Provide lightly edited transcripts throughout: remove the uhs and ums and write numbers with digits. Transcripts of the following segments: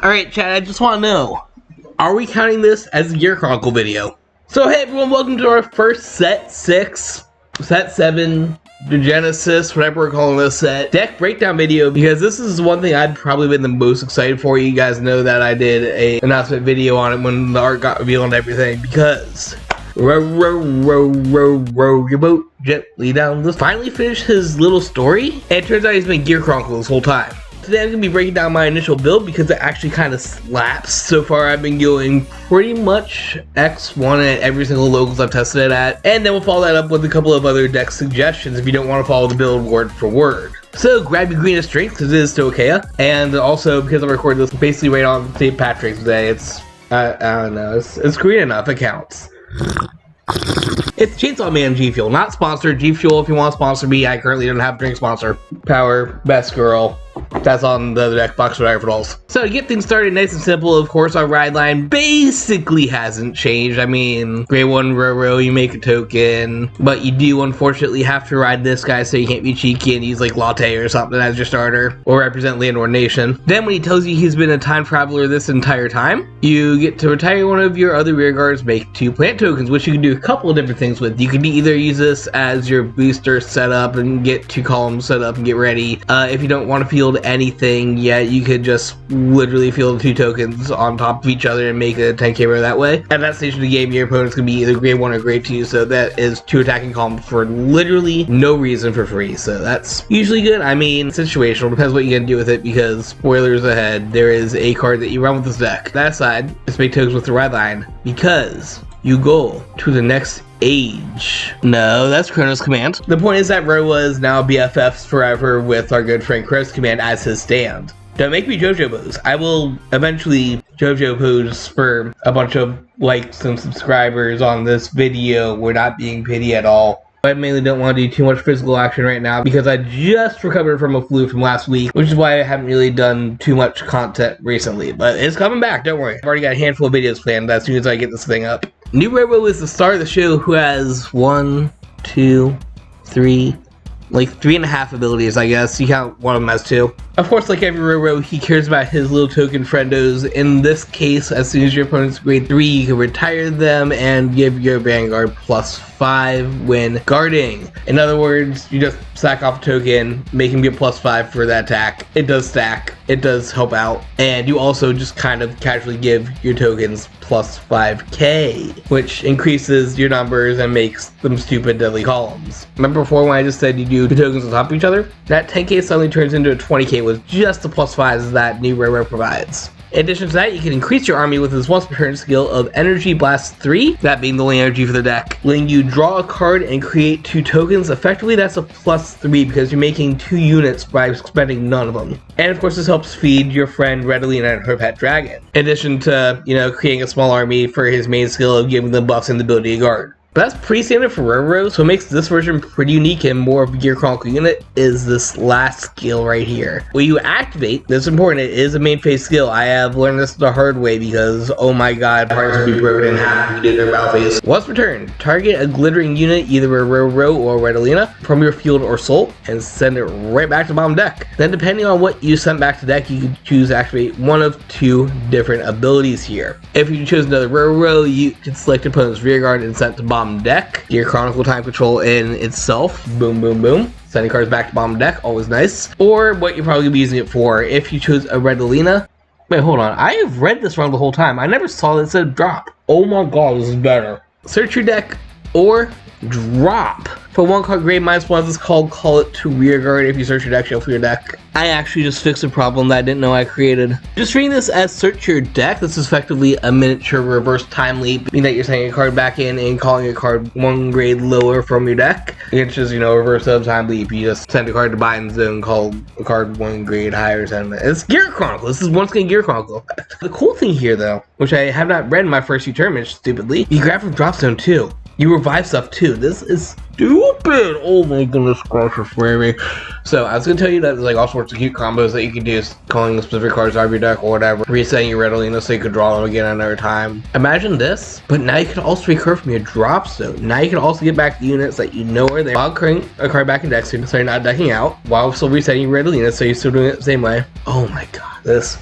Alright, chat, I just want to know, are we counting this as a Gear Chronicle video? So hey everyone, welcome to our first set 6, set 7, the Genesis, whatever we're calling this set, deck breakdown video, because this is one thing I'd probably been the most excited for. You guys know that I did a announcement video on it when the art got revealed and everything, because row your boat gently down the... Finally finished his little story, and it turns out he's been Gear Chronicle this whole time. Today I'm going to be breaking down my initial build because it actually kind of slaps. So far I've been going pretty much X1 at every single locals I've tested it at, and then we'll follow that up with a couple of other deck suggestions if you don't want to follow the build word for word. So grab your green of strength because it is Tokea, and also because I recorded this basically right on St. Patrick's Day, it's I don't know, it's green enough, it counts. It's Chainsaw Man G Fuel, not sponsored. G Fuel, if you want to sponsor me, I currently don't have a drink sponsor. Power, best girl. That's on the deck box for Rifles. So to get things started nice and simple, of course, our ride line basically hasn't changed. I mean, grade 1 Rorowa, you make a token, but you do unfortunately have to ride this guy, so you can't be cheeky and use like Latte or something as your starter, or represent Landlord Nation. Then when he tells you he's been a time traveler this entire time, you get to retire one of your other rear guards, make 2 plant tokens, which you can do a couple of different things with. You can either use this as your booster setup and get 2 columns set up and get ready. If you don't want to field anything yet, you could just literally field 2 tokens on top of each other and make a 10k row that way. At that stage of the game, your opponent's gonna be either grade 1 or grade 2, so that is 2 attacking columns for literally no reason for free. So that's usually good. I mean, situational, depends what you're gonna do with it, because spoilers ahead, there is a card that you run with this deck. That aside, just make tokens with the red line, because you go to the next age. No, that's Chronoscommand. The point is that Rorowa is now BFFs forever with our good friend Chronoscommand as his stand. Don't make me JoJo pose. I will eventually JoJo pose for a bunch of likes and subscribers on this video. We're not being pity at all. I mainly don't want to do too much physical action right now because I just recovered from a flu from last week, which is why I haven't really done too much content recently, but it's coming back, don't worry. I've already got a handful of videos planned as soon as I get this thing up. New Rorowa is the star of the show, who has 1, 2, 3, like 3.5 abilities, I guess. You count one of them as 2. Of course, like every Rorowa, he cares about his little token friendos. In this case, as soon as your opponent's grade 3, you can retire them and give your Vanguard +5 when guarding. In other words, you just sack off a token, make him get +5 for that attack. It does stack, it does help out, and you also just kind of casually give your tokens +5k, which increases your numbers and makes them stupid deadly columns. Remember before when I just said you do 2 tokens on top of each other? That 10k suddenly turns into a 20k with just the +5s that new Rorowa provides. In addition to that, you can increase your army with his once per turn skill of Energy Blast 3, that being the only energy for the deck, letting you draw a card and create 2 tokens. Effectively, that's a +3 because you're making 2 units by spending none of them. And of course, this helps feed your friend Redalina and her pet dragon, in addition to, creating a small army for his main skill of giving them buffs and the ability to guard. But that's pretty standard for Rorowa, so what makes this version pretty unique and more of a Gear Chronicle unit is this last skill right here. When you activate, this is important, it is a main phase skill. I have learned this the hard way because, oh my god, parts would be broken in half if you did their battle phase. Once per turn, target a glittering unit, either a Rorowa or Redalina, from your field or soul, and send it right back to bottom deck. Then depending on what you sent back to deck, you can choose to activate one of 2 different abilities here. If you choose another Rorowa, you can select opponent's rear guard and send it to bottom deck. Gear Chronicle time control in itself. Boom, boom, boom. Sending cards back to bottom deck, always nice. Or what you're probably going to be using it for, if you choose a Redalina. Wait, hold on. I have read this wrong the whole time. I never saw that it said drop. Oh my god, this is better. Search your deck or drop. For 1 card grade -1, this is called Call It to Rear Guard. If you search your deck, shuffle your deck. I actually just fixed a problem that I didn't know I created. Just treating this as search your deck, this is effectively a miniature reverse time leap, meaning that you're sending a card back in and calling a card 1 grade lower from your deck. It's just, reverse of time leap. You just send a card to Biden's zone, call a card 1 grade higher. It's Gear Chronicle. This is once again Gear Chronicle. The cool thing here, though, which I have not read in my first few tournaments, stupidly, you grab from drop zone too. You revive stuff too. This is stupid. Oh my goodness gracious, me. So I was gonna tell you that there's like all sorts of cute combos that you can do, calling specific cards out of your deck or whatever, resetting your Redalina so you could draw them again another time. Imagine this, but now you can also recur from your drop zone. Now you can also get back the units that you know are there while carrying a card back in deck, so you're not decking out, while still resetting your Redalina, so you're still doing it the same way. Oh my god, this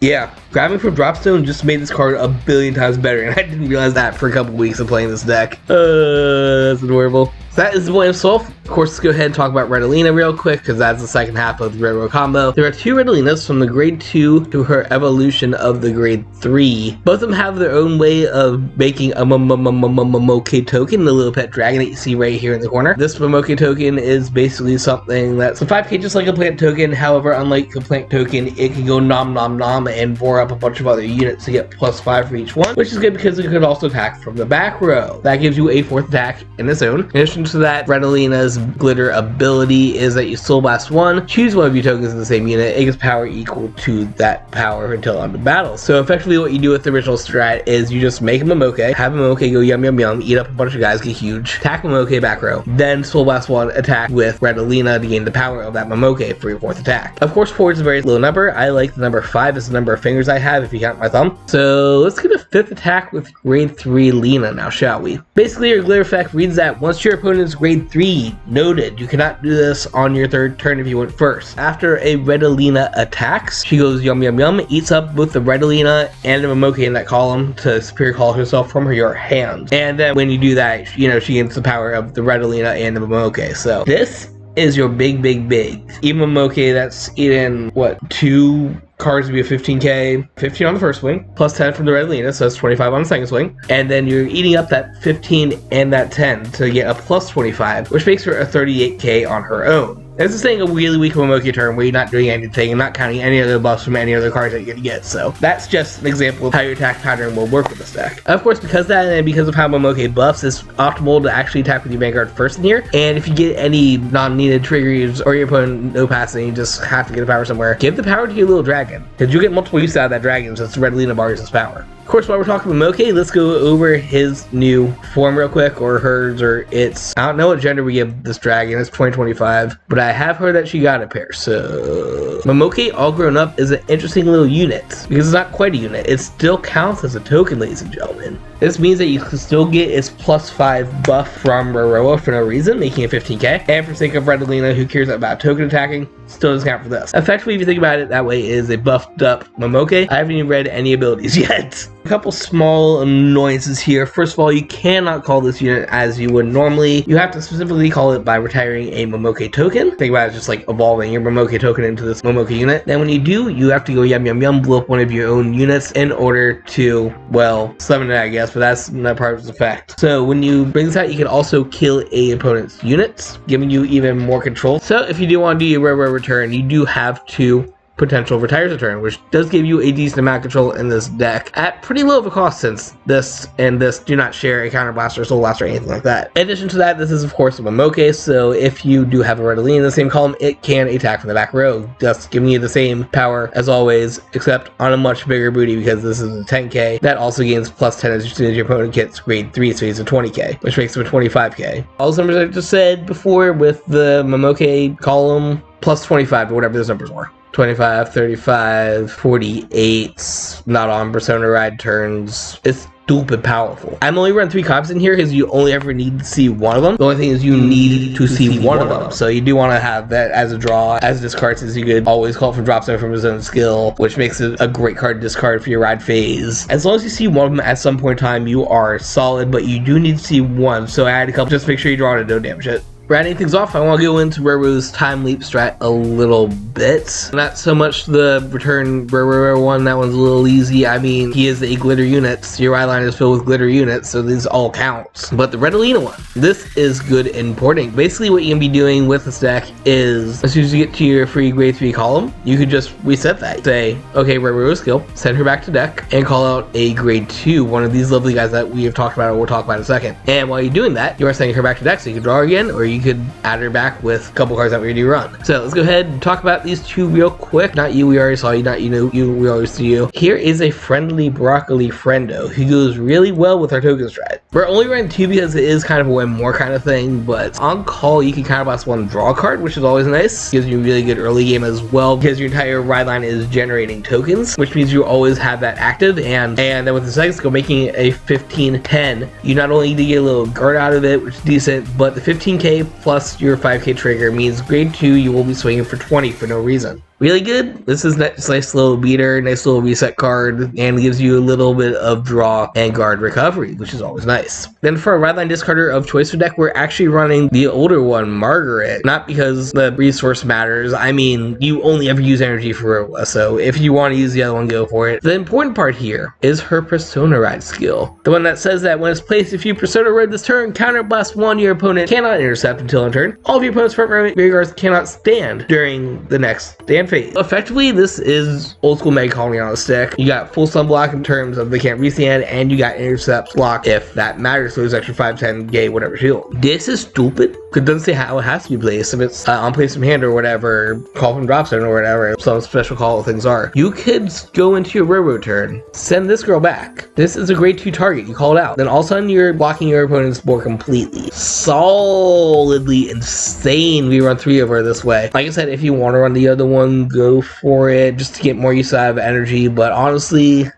Yeah, grabbing from Dropstone just made this card a billion times better, and I didn't realize that for a couple weeks of playing this deck. That's adorable. So that is the boy himself. Of course, let's go ahead and talk about Redalina real quick, because that's the second half of the Rorowa combo. There are two Redalinas from the grade 2 to her evolution of the grade 3. Both of them have their own way of making a Momoke token, the little pet dragon that you see right here in the corner. This Momoke token is basically something that's a 5k just like a plant token. However, unlike a plant token, it can go nom nom nom and bore up a bunch of other units to get +5 for each one, which is good because it could also attack from the back row. That gives you a 4th attack in its own. In addition to that, Redalina's glitter ability is that you Soul Blast 1, choose one of your tokens in the same unit, it gets power equal to that power until end of battle. So effectively what you do with the original strat is you just make a Momoke, have Momoke go yum yum yum, eat up a bunch of guys, get huge, attack Momoke back row, then Soul Blast 1, attack with Redalina to gain the power of that Momoke for your 4th attack. Of course, 4 is a very low number. I like the number 5 as the number of fingers I have if you count my thumb. So let's get a 5th attack with grade 3 Lina now, shall we? Basically, your glitter effect reads that once your opponent's grade 3, noted, you cannot do this on your 3rd turn if you went first. After a Redalina attacks, she goes yum yum yum, eats up both the Redalina and the Momoke in that column to Superior Call herself from your hand. And then when you do that, you know, she gains the power of the Redalina and the Momoke. So this is your big. Even Momoke that's eating, what, 2 cards to be a 15k, 15 on the first swing, plus 10 from the Redalina, so that's 25 on the second swing. And then you're eating up that 15 and that 10 to get a plus 25, which makes her a 38k on her own. This is saying a really weak Momoke turn where you're not doing anything and not counting any other buffs from any other cards that you're gonna get. So that's just an example of how your attack pattern will work with this deck. Of course, because of that and because of how Momoke buffs, it's optimal to actually attack with your Vanguard first in here. And if you get any non-needed triggers or your opponent no passing, you just have to get a power somewhere, give the power to your little dragon, because you get multiple use out of that dragon since Redalina bars his power. Of course, while we're talking about Momoke, let's go over his new form real quick, or hers, or its. I don't know what gender we give this dragon. It's 2025, but I have heard that she got a pair. So Momoke all grown up is an interesting little unit because it's not quite a unit. It still counts as a token, ladies and gentlemen. This means that you can still get its +5 buff from Rorowa for no reason, making it 15k. And for sake of Redalina, who cares about token attacking, still doesn't count for this. Effectively, if you think about it that way, is a buffed up Momoke. I haven't even read any abilities yet. A couple small annoyances here. First of all, you cannot call this unit as you would normally. You have to specifically call it by retiring a Momoke token. Think about it, just like evolving your Momoke token into this Momoke unit. Then when you do, you have to go yum yum yum, blow up one of your own units in order to, well, summon it, I guess, but that's not part of its effect. So when you bring this out, you can also kill a opponent's units, giving you even more control. So if you do want to do your rare return, you do have to potential retires a turn, which does give you a decent amount of control in this deck at pretty low of a cost, since this and this do not share a counter blast or soul blast or anything like that. In addition to that, this is of course a Momoke, so if you do have a Redalina in the same column, it can attack from the back row, thus giving you the same power as always, except on a much bigger booty, because this is a 10k that also gains +10 as soon as your opponent gets grade 3, so he's a 20k, which makes him a 25k. All those numbers I just said before with the Momoke column, +25 or whatever those numbers were. 25, 35, 48, not on Persona Ride turns. It's stupid powerful. I'm only running 3 copies in here because you only ever need to see one of them. The only thing is you need to see one of them. So you do want to have that as a draw, as a discard, since you could always call from drop zone from his own skill, which makes it a great card to discard for your ride phase. As long as you see one of them at some point in time, you are solid, but you do need to see one. So I had a couple, just make sure you draw it and don't damage it. Rounding things off, I want to go into Rorowa's time leap strat a little bit. Not so much the return Rorowa one, that one's a little easy. I mean, he is a glitter unit, so your eye line is filled with glitter units, so these all count. But the Redalina one, this is good and important. Basically what you can be doing with this deck is, as soon as you get to your free grade 3 column, you could just reset that. Say, okay, Rorowa skill, send her back to deck, and call out a grade 2, one of these lovely guys that we have talked about, or we'll talk about in a second. And while you're doing that, you are sending her back to deck, so you can draw her again, or you could add her back with a couple cards that we already run. So let's go ahead and talk about these two real quick. Not you, we already saw you. Not you, know you, we already see you. Here is a friendly broccoli friendo who goes really well with our token strat. We're only running 2 because it is kind of a win more kind of thing, but on call you can counterblast 1 draw card, which is always nice. Gives you a really good early game as well, because your entire ride line is generating tokens, which means you always have that active. And then with the second skill, making it a 15-10, you not only need to get a little guard out of it, which is decent, but the 15k plus your 5k trigger means grade 2 you will be swinging for 20 for no reason, really good. This is nice little beater, nice little reset card, and gives you a little bit of draw and guard recovery, which is always nice. Then for a Redline discarder of choice for deck, we're actually running the older one, Margaret. Not because the resource matters. I mean, you only ever use energy for Rorowa, so if you want to use the other one, go for it. The important part here is her Persona Ride skill. The one that says that when it's placed, if you Persona Ride this turn, counterblast 1, your opponent cannot intercept until end turn. All of your opponent's front row Vanguards cannot stand during the next stand phase. Effectively, this is old school Mega Colony on a stick. You got full stun block in terms of they can't restand, and you got intercept block if that matters, so there's extra 5-10 gay whatever shield. This is stupid. It doesn't say how it has to be placed. If it's on place from hand or whatever, call from drop zone or whatever, some special call things are. You could go into your railroad turn, send this girl back. This is a grade 2 target. You call it out. Then all of a sudden you're blocking your opponent's board completely. Solidly insane. We run 3 of her this way. Like I said, if you want to run the other one, go for it just to get more use out of energy. But honestly,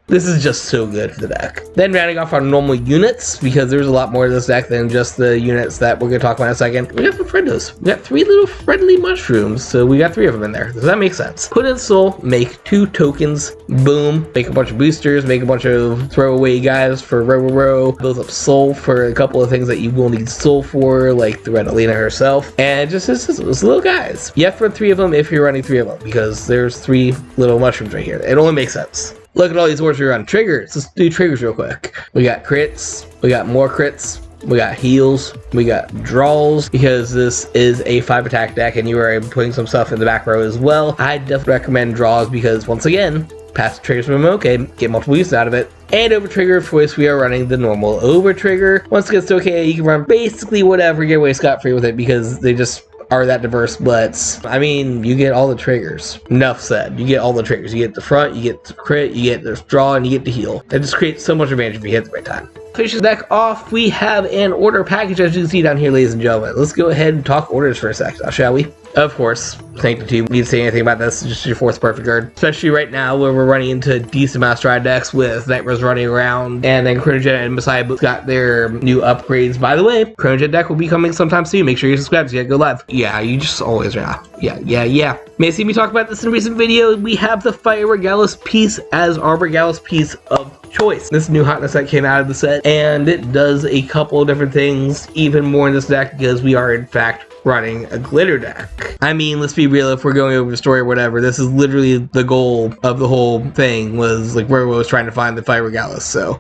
this is just so good for the deck. Then rounding off our normal units, because there's a lot more to this deck than just the units that we're going to talk about in a second. We got some friendos. We got 3 little friendly mushrooms, so we got 3 of them in there. Does that make sense? Put in soul, make 2 tokens, boom, make a bunch of boosters, make a bunch of throwaway guys for Rorowa, build up soul for a couple of things that you will need soul for, like the Red Alina herself, and just little guys. You have to run 3 of them if you're running 3 of them, because there's 3 little mushrooms right here. It only makes sense. Look at all these orders we run. Triggers. Let's do triggers real quick. We got crits. We got more crits. We got heals. We got draws, because this is a 5 attack deck and you are putting some stuff in the back row as well. I definitely recommend draws because, once again, pass the triggers from Moke, get multiple uses out of it. And over trigger of choice, we are running the normal over trigger. Once it gets to okay, you can run basically whatever, get away scot-free with it, because they just are that diverse. But I mean, you get all the triggers. Enough said. You get all the triggers. You get the front, you get the crit, you get the draw, and you get the heal. That just creates so much advantage if you hit the right time. Finish the deck off, we have an order package, as you can see down here, ladies and gentlemen. Let's go ahead and talk orders for a sec, shall we? Of course, thank you to you. Need to say anything about this, just your 4th perfect card. Especially right now where we're running into decent amount of stride decks with Nightmares running around, and then Chronojet and Messiah both got their new upgrades. By the way, Chronojet deck will be coming sometime soon. Make sure you subscribe so you can go live. Yeah, you just always yeah. May have seen me talk about this in a recent video. We have the Fire Regalis piece as our Regalis piece of choice. This new hotness that came out of the set, and it does a couple of different things even more in this deck, because we are in fact running a glitter deck. I mean, let's be real, if we're going over the story or whatever, this is literally the goal of the whole thing, was like Rorowa was trying to find the Fire Regalis, so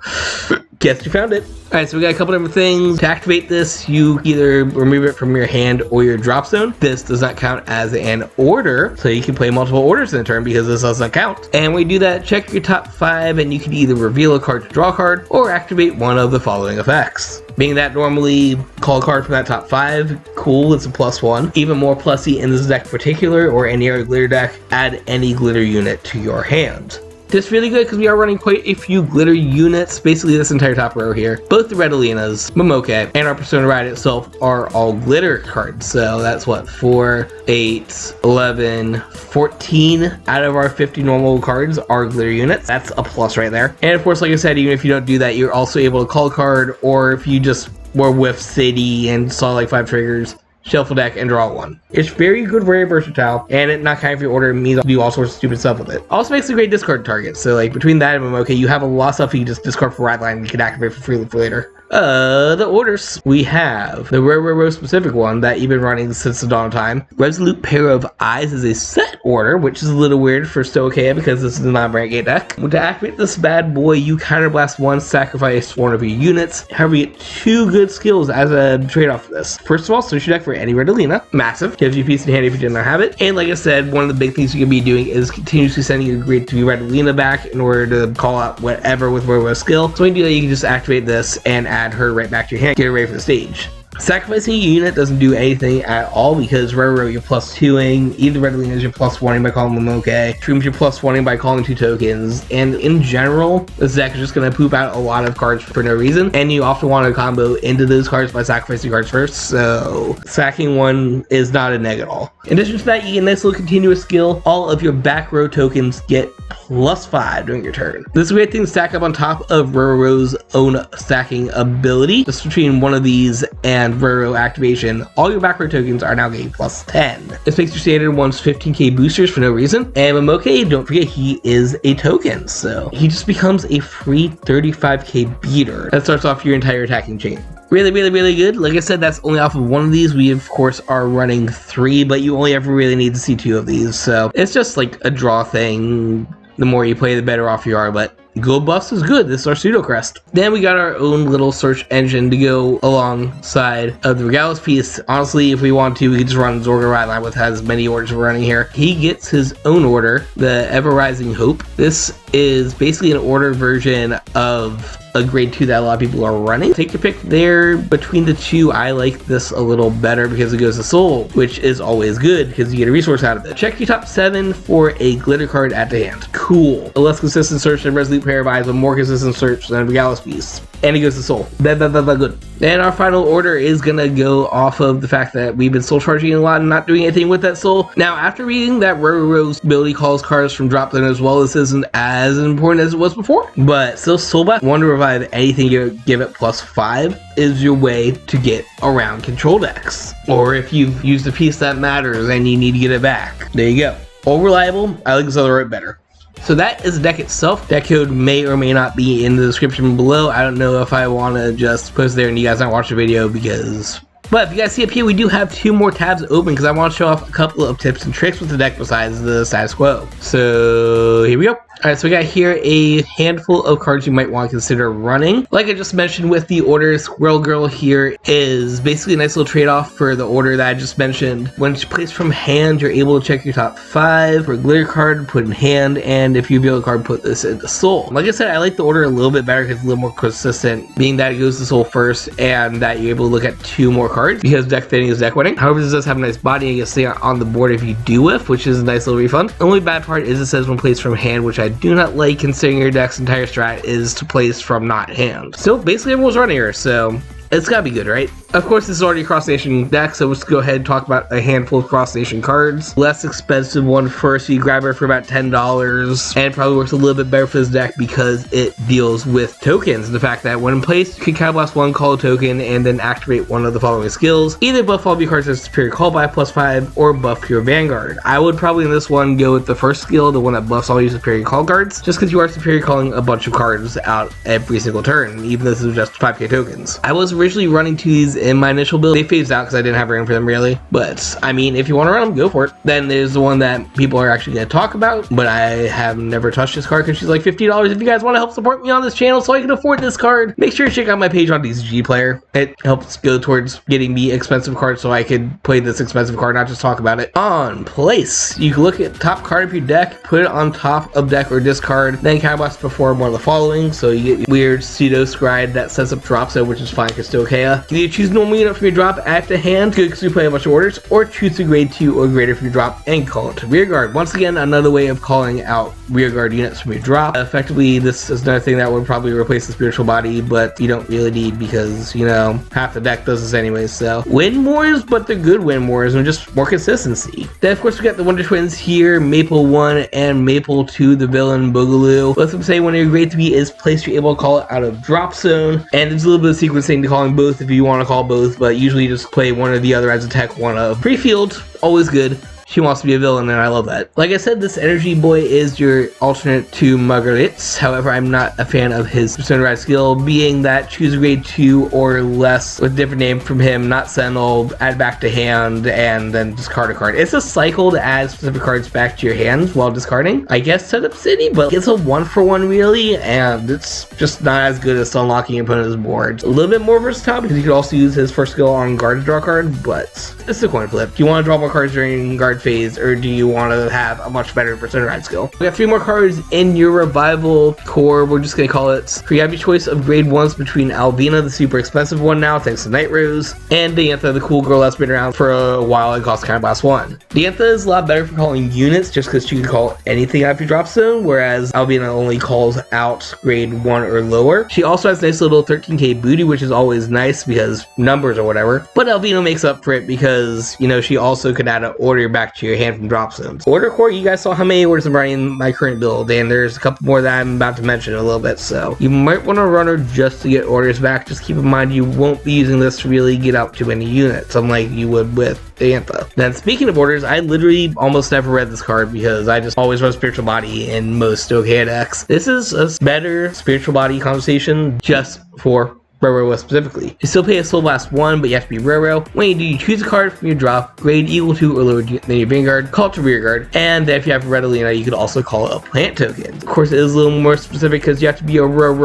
guess you found it. Alright, so we got a couple different things. To activate this, you either remove it from your hand or your drop zone. This does not count as an order, so you can play multiple orders in a turn because this doesn't count. And when you do that, check your top 5 and you can either reveal a card to draw a card or activate one of the following effects. Being that normally call a card from that top 5, cool, it's a +1. Even more plussy in this deck in particular, or any other glitter deck, add any glitter unit to your hand. This is really good because we are running quite a few glitter units, basically this entire top row here. Both the Red Alinas, Momoke, and our Persona Ride itself are all glitter cards. So that's what, 4, 8, 11, 14 out of our 50 normal cards are glitter units. That's a plus right there. And of course, like I said, even if you don't do that, you're also able to call a card, or if you just were with City and saw like 5 triggers, shuffle deck and draw 1. It's very good, very versatile, and it not counting for your order means you do all sorts of stupid stuff with it. Also makes a great discard target, so like between that and Momoke, you have a lot of stuff you can just discard for Radline and you can activate for free for later. The orders. We have the Rorowa specific one that you've been running since the dawn of time. Resolute Pair of Eyes is a set order, which is a little weird for Stoichea because this is a non-brand gate deck. To activate this bad boy, you counterblast 1, sacrifice 1 of your units. However, you get 2 good skills as a trade-off for this. First of all, search your deck for any Red Alina. Massive. Gives you a piece in hand if you did not have it. And like I said, one of the big things you can be doing is continuously sending your grid to Red Alina back in order to call out whatever with Rorowa's skill. So when you do that, you can just activate this and add her right back to your hand, get her ready for the stage. Sacrificing a unit doesn't do anything at all because Rorowa you're +2ing, either Red Alina is you're +1ing by calling Momoke, Shrooms you're +1ing by calling 2 tokens, and in general, this deck is just going to poop out a lot of cards for no reason, and you often want to combo into those cards by sacrificing cards first, so sacking 1 is not a neg at all. In addition to that, you get a nice little continuous skill. All of your back row tokens get +5 during your turn. This is a great thing to stack up on top of Rorowa's own stacking ability. Just between one of these and and Rorowa activation, all your backward tokens are now getting plus 10. This makes your standard ones 15k boosters for no reason. And Momoke, don't forget, he is a token, so he just becomes a free 35k beater. That starts off your entire attacking chain. Really, really, really good. Like I said, that's only off of one of these. We, of course, are running 3, but you only ever really need to see 2 of these. So it's just like a draw thing. The more you play, the better off you are, but gold buffs is good. This is our pseudo crest. Then we got our own little search engine to go alongside of the Regalis piece. Honestly, if we want to, we could just run Zorga Ride with as many orders we're running here. He gets his own order, the Ever Rising Hope. This is basically an order version of a grade 2 that a lot of people are running. Take your pick there. Between the two, I like this a little better because it goes to soul, which is always good because you get a resource out of it. Check your top 7 for a glitter card at the hand. Cool. A less consistent search than Resolute Pair of Eyes, a more consistent search than Regalis piece. And it goes to soul. Good. And our final order is gonna go off of the fact that we've been soul charging a lot and not doing anything with that soul. Now, after reading that Rorowa's ability calls cards from drop zone as well, this isn't as important as it was before. But still, Soulbat, one to revive anything you give it plus 5 is your way to get around control decks. Or if you've used a piece that matters and you need to get it back. There you go. All reliable, I like this other right better. So that is the deck itself. Deck code may or may not be in the description below. I don't know if I want to just post there and you guys not watch the video because... But if you guys see up here, we do have 2 more tabs open because I want to show off a couple of tips and tricks with the deck besides the status quo. So here we go. Alright, so we got here a handful of cards you might want to consider running. Like I just mentioned with the order, Squirrel Girl here is basically a nice little trade-off for the order that I just mentioned. When it's placed from hand, you're able to check your top 5 for a glitter card, put in hand, and if you reveal a card, put this into soul. Like I said, I like the order a little bit better because it's a little more consistent, being that it goes to soul first and that you're able to look at 2 more cards because deck fitting is deck winning. However, this does have a nice body and you can stay on the board if you do whiff, which is a nice little refund. The only bad part is it says when placed from hand, which I do not like considering your deck's entire strat is to place from not hand. So basically everyone's running here, so it's gotta be good, right? Of course, this is already a cross-nation deck, so let's go ahead and talk about a handful of cross-nation cards. Less expensive one first, you grab her for about $10, and it probably works a little bit better for this deck because it deals with tokens. The fact that when in place, you can Counterblast 1, call a token, and then activate one of the following skills. Either buff all of your cards as superior call by +5, or buff your Vanguard. I would probably in this one go with the first skill, the one that buffs all your superior call cards, just because you are superior calling a bunch of cards out every single turn, even though this is just 5k tokens. I was originally running 2 of these in my initial build. They phased out because I didn't have room for them really, but I mean, if you want to run them, go for it. Then there's the one that people are actually going to talk about, but I have never touched this card because she's like $50. If you guys want to help support me on this channel so I can afford this card, make sure to check out my page on DCG Player. It helps go towards getting me expensive cards so I could play this expensive card, not just talk about it. On place, you can look at top card of your deck, put it on top of deck or discard, then Counterblast perform one of the following, so you get weird pseudo scryed that sets up drop zone, which is fine because still okay. You can either choose normal unit from your drop at the hand, good because we play a bunch of orders, or choose a grade 2 or greater from your drop and call it to rearguard. Once again, another way of calling out rearguard units from your drop. Effectively, this is another thing that would probably replace the spiritual body, but you don't really need because, you know, half the deck does this anyway. So win mores, but they're good win mores and just more consistency. Then of course we got the Wonder Twins here, Maple 1 and Maple 2, the villain Boogaloo. Let them say when your grade 3 is placed, you're able to call it out of drop zone, and there's a little bit of sequencing to calling both if you want to call both, but usually you just play one or the other as a tech one of. Pre-field, always good. She wants to be a villain, and I love that. Like I said, this Energy Boy is your alternate to Marguerite. However, I'm not a fan of his Persona Ride skill, being that choose a grade 2 or less with a different name from him, not Sentinel, add back to hand, and then discard a card. It's a cycle to add specific cards back to your hands while discarding. I guess Setup City, but it's a 1-for-1 really, and it's just not as good as unlocking your opponent's board. A little bit more versatile because you could also use his first skill on guard to draw a card, but it's a coin flip. Do you want to draw more cards during guard phase, or do you want to have a much better Persona Ride skill? We got 3 more cards in your revival core. We're just gonna call it. So you have your choice of grade 1s between Alvina, the super expensive one now thanks to Night Rose, and Diantha, the cool girl that's been around for a while and costs Counterblast 1. Diantha is a lot better for calling units just because she can call anything out of your drop zone, whereas Alvina only calls out grade 1 or lower. She also has nice little 13k booty, which is always nice because numbers or whatever, but Alvina makes up for it because, you know, she also could add an order back back to your hand from drop zones. Order core, you guys saw how many orders I'm running in my current build, and there's a couple more that I'm about to mention in a little bit, so you might want to run her just to get orders back. Just keep in mind you won't be using this to really get out too many units, unlike you would with the Antha. Then speaking of orders, I literally almost never read this card because I just always run Spiritual Body in most OK decks. This is a better Spiritual Body conversation just for Rorowa specifically. You still pay a Soul Blast 1, but you have to be Roro. When you do, you choose a card from your drop, grade equal to or lower than your Vanguard, call it to Rearguard, and then if you have Redolina, you could also call it a plant token. Of course, it is a little more specific because you have to be a Roro,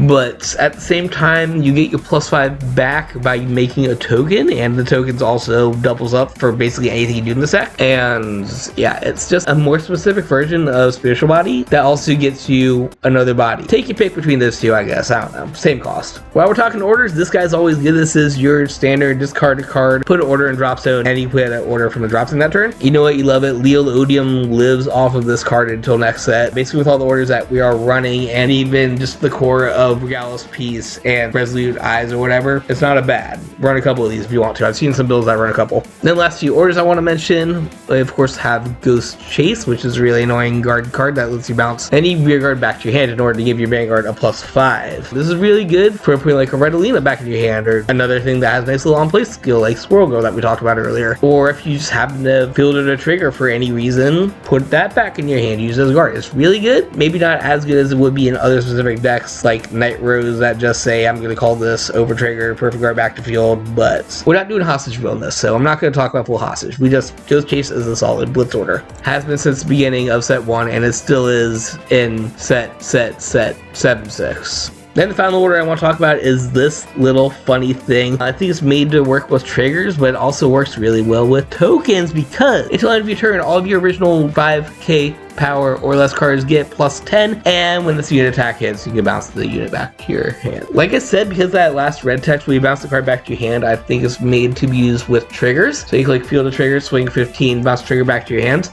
but at the same time, you get your +5 back by making a token, and the tokens also doubles up for basically anything you do in the deck. And yeah, it's just a more specific version of Spiritual Body that also gets you another body. Take your pick between those two, I guess. I don't know. Same cost. While we're talking orders, this guy's always good. This is your standard discard a card, put an order in drop zone, and you put an order from the drop zone that turn. You know what? You love it. Leo Odium lives off of this card until next set. Basically, with all the orders that we are running, and even just the core of Regalis Peace and Resolute Eyes or whatever, it's not a bad. Run a couple of these if you want to. I've seen some builds that run a couple. Then last few orders I want to mention, I of course have Ghost Chase, which is a really annoying guard card that lets you bounce any rear guard back to your hand in order to give your Vanguard a +5. This is really good for putting like a Redolina back in your hand, or another thing that has a nice little on-play skill like Squirrel Girl that we talked about earlier. Or if you just happen to field a trigger for any reason, put that back in your hand, use it as a guard. It's really good. Maybe not as good as it would be in other specific decks like Night Rose that just say, I'm going to call this over trigger, perfect guard back to field, but we're not doing hostage build in this, so I'm not going to talk about full hostage. We just Ghost Chase is a solid blitz order. Has been since the beginning of set 1, and it still is in set 7-6. Then the final order I want to talk about is this little funny thing. I think it's made to work with triggers, but it also works really well with tokens because until the end of your turn, all of your original 5k power or less cards get +10, and when this unit attack hits, you can bounce the unit back to your hand. Like I said, because that last red text where you bounce the card back to your hand, I think it's made to be used with triggers. So you can like field a trigger, swing 15, bounce trigger back to your hand.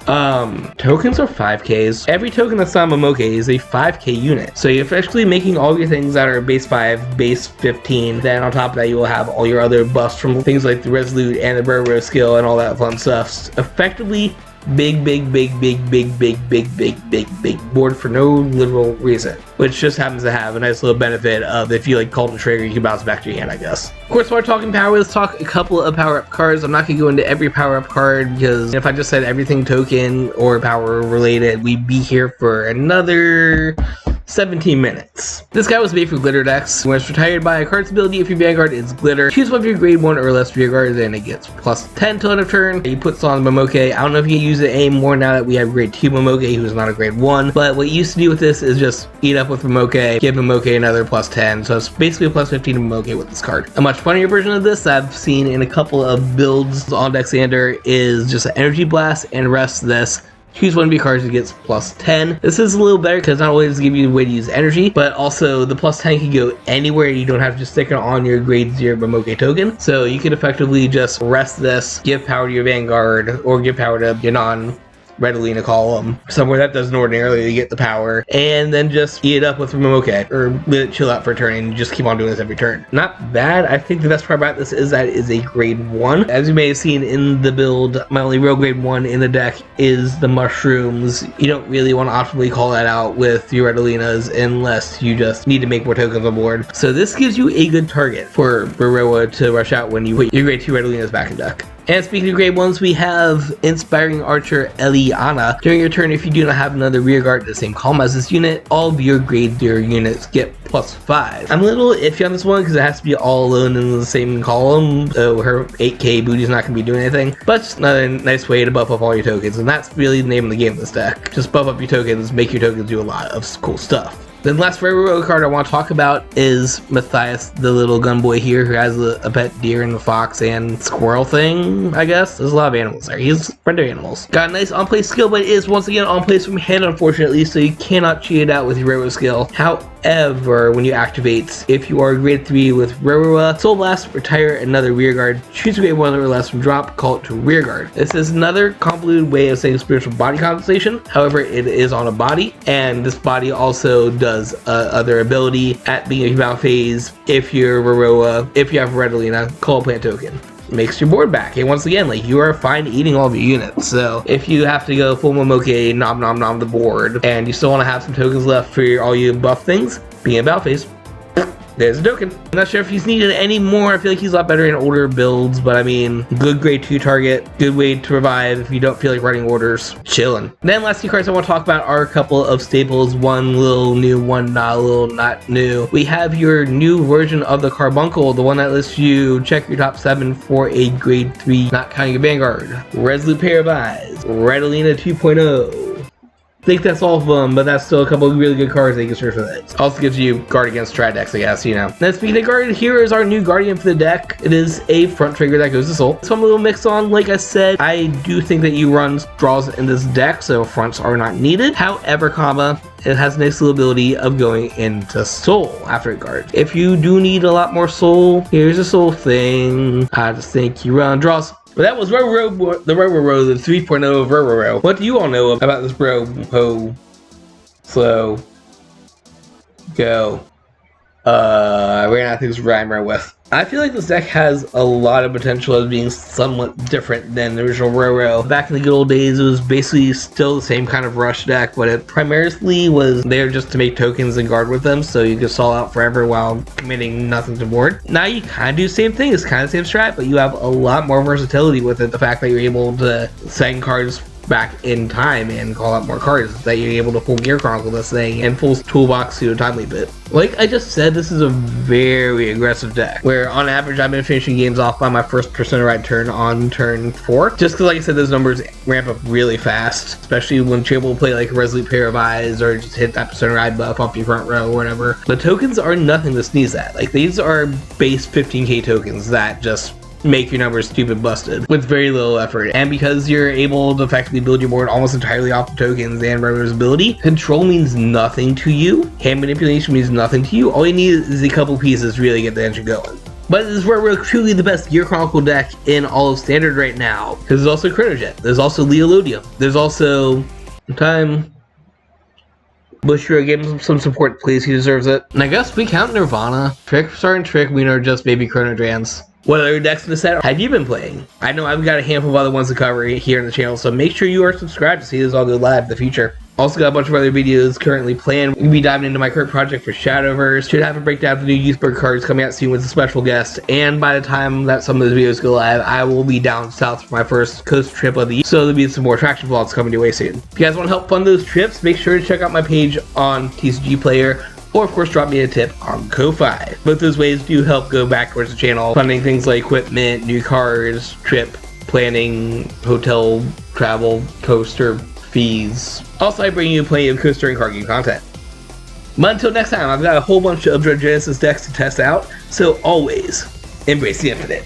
Tokens are 5ks. Every token that's not Momoke is a 5k unit. So you're effectively making all your things that are base 5, base 15. Then on top of that, you will have all your other buffs from things like the Resolute and the Roro skill and all that fun stuff. Effectively, big board for no literal reason, which just happens to have a nice little benefit of if you like call the trigger, you can bounce back to your hand, I guess. Of course, while we're talking power, let's talk a couple of power-up cards. I'm not going to go into every power-up card because if I just said everything token or power related, we'd be here for another 17 minutes. This guy was made for glitter decks. When it's retired by a card's ability, if your Vanguard is glitter, choose one of your grade 1 or less rear guards and it gets +10 till end of turn. You put this on Momoke. I don't know if you can use it anymore now that we have grade 2 Momoke, who's not a grade 1, but what you used to do with this is just eat up with Momoke, give Momoke another +10, so it's basically a +15 to Momoke with this card. A much funnier version of this I've seen in a couple of builds on Dexander is just an Energy Blast and rest this. Choose one of your cards that gets +10. This is a little better because not only does it give you a way to use energy, but also the +10 can go anywhere. You don't have to just stick it on your grade 0 Momoke token. So you can effectively just rest this, give power to your Vanguard, or give power to your non-Redolina column, somewhere that doesn't ordinarily get the power, and then just eat it up with Momoke, or let it chill out for a turn and just keep on doing this every turn. Not bad. I think the best part about this is that it is a grade 1. As you may have seen in the build, my only real grade 1 in the deck is the mushrooms. You don't really want to optimally call that out with your Redolinas unless you just need to make more tokens on board. So this gives you a good target for Rorowa to rush out when you put your grade 2 Redolinas back in deck. And speaking of grade 1s, we have Inspiring Archer Eliana. During your turn, if you do not have another rear guard in the same column as this unit, all of your grade 0 units get +5. I'm a little iffy on this one because it has to be all alone in the same column, so her 8k booty is not going to be doing anything, but it's another nice way to buff up all your tokens, and that's really the name of the game of this deck. Just buff up your tokens, make your tokens do a lot of cool stuff. Then the last Rorowa card I want to talk about is Matthias, the little gun boy here, who has a pet deer and a fox and squirrel thing, I guess. There's a lot of animals there. He's a friend of animals. Got a nice on-play skill, but it is once again on-play from hand, unfortunately, so you cannot cheat it out with your Rorowa skill. However, when you activate, if you are grade 3 with Rorowa, Soul Blast, retire another rear guard, choose a grade 1 or less from drop, call it to rear guard. This is another convoluted way of saying spiritual body compensation. However, it is on a body, and this body also does other ability at beginning of battle phase. If you're Rorowa, if you have Redolina, call a plant token. makes your board back. And once again, like, you are fine eating all of your units. So if you have to go full Momoke, nom the board, and you still want to have some tokens left for all you buff things, being a Battle Phase, there's a token. I'm not sure if he's needed anymore. I feel like he's a lot better in older builds, but I mean, good grade 2 target, good way to revive if you don't feel like running orders. Chillin'. Then last few cards I want to talk about are a couple of staples, one little new, one not new. We have your new version of the Carbuncle, the one that lets you check your top 7 for a grade 3, not counting your Vanguard. Resolute Pair of Eyes, Redolina 2.0. I think that's all of them, but that's still a couple of really good cards that you can search for that. Also gives you guard against strat decks, I guess, you know. Then speaking of guard, here is our new Guardian for the deck. It is a front trigger that goes to Soul. So I'm a little mixed on, like I said, I do think that you run draws in this deck, so fronts are not needed. However, it has a nice little ability of going into Soul after a guard. If you do need a lot more Soul, here's a Soul thing. I just think you run draws. But that was Rorowa, the 3.0 of Rorowa. What do you all know about this bro? Slow. Go. I ran out of things to rhyme with. I feel like this deck has a lot of potential as being somewhat different than the original Rorowa. Back in the good old days, it was basically still the same kind of rush deck, but it primarily was there just to make tokens and guard with them, so you could stall out forever while committing nothing to board. Now you kind of do the same thing, it's kind of the same strat, but you have a lot more versatility with it. The fact that you're able to send cards back in time and call out more cards, that you're able to full Gear Chronicle this thing and full toolbox to a timely bit. Like I just said, this is a very aggressive deck, where on average I've been finishing games off by my first Persona Ride turn on turn 4, just because like I said, those numbers ramp up really fast, especially when you're able to play like a Resolute Pair of Eyes or just hit that Persona Ride buff off your front row or whatever. The tokens are nothing to sneeze at. Like, these are base 15k tokens that just make your numbers stupid busted with very little effort. And because you're able to effectively build your board almost entirely off of tokens and reversibility, control means nothing to you. Hand manipulation means nothing to you. All you need is a couple pieces to really get the engine going. But this is where we're truly the best Gear Chronicle deck in all of Standard right now. Because there's also Chronojet, there's also Leolodium, there's also time. Bushiro, give him some support, please. He deserves it. And I guess we count Nirvana, Trickstar, and Trick. We are just baby Chronodrans. What other decks in the set have you been playing? I know I've got a handful of other ones to cover here in the channel, so make sure you are subscribed to see this all go live in the future. Also got a bunch of other videos currently planned. We'll be diving into my current project for Shadowverse. Should have a breakdown of the new Youthberg cards coming out soon with a special guest. And by the time that some of those videos go live, I will be down south for my first coast trip of the year. So there'll be some more attraction vlogs coming your way soon. If you guys want to help fund those trips, make sure to check out my page on TCG Player. Or of course drop me a tip on Ko-Fi. Both those ways do help go back towards the channel, funding things like equipment, new cars, trip planning, hotel, travel, coaster fees. Also, I bring you plenty of coaster and card game content. But until next time, I've got a whole bunch of Genesis decks to test out, so always embrace the infinite.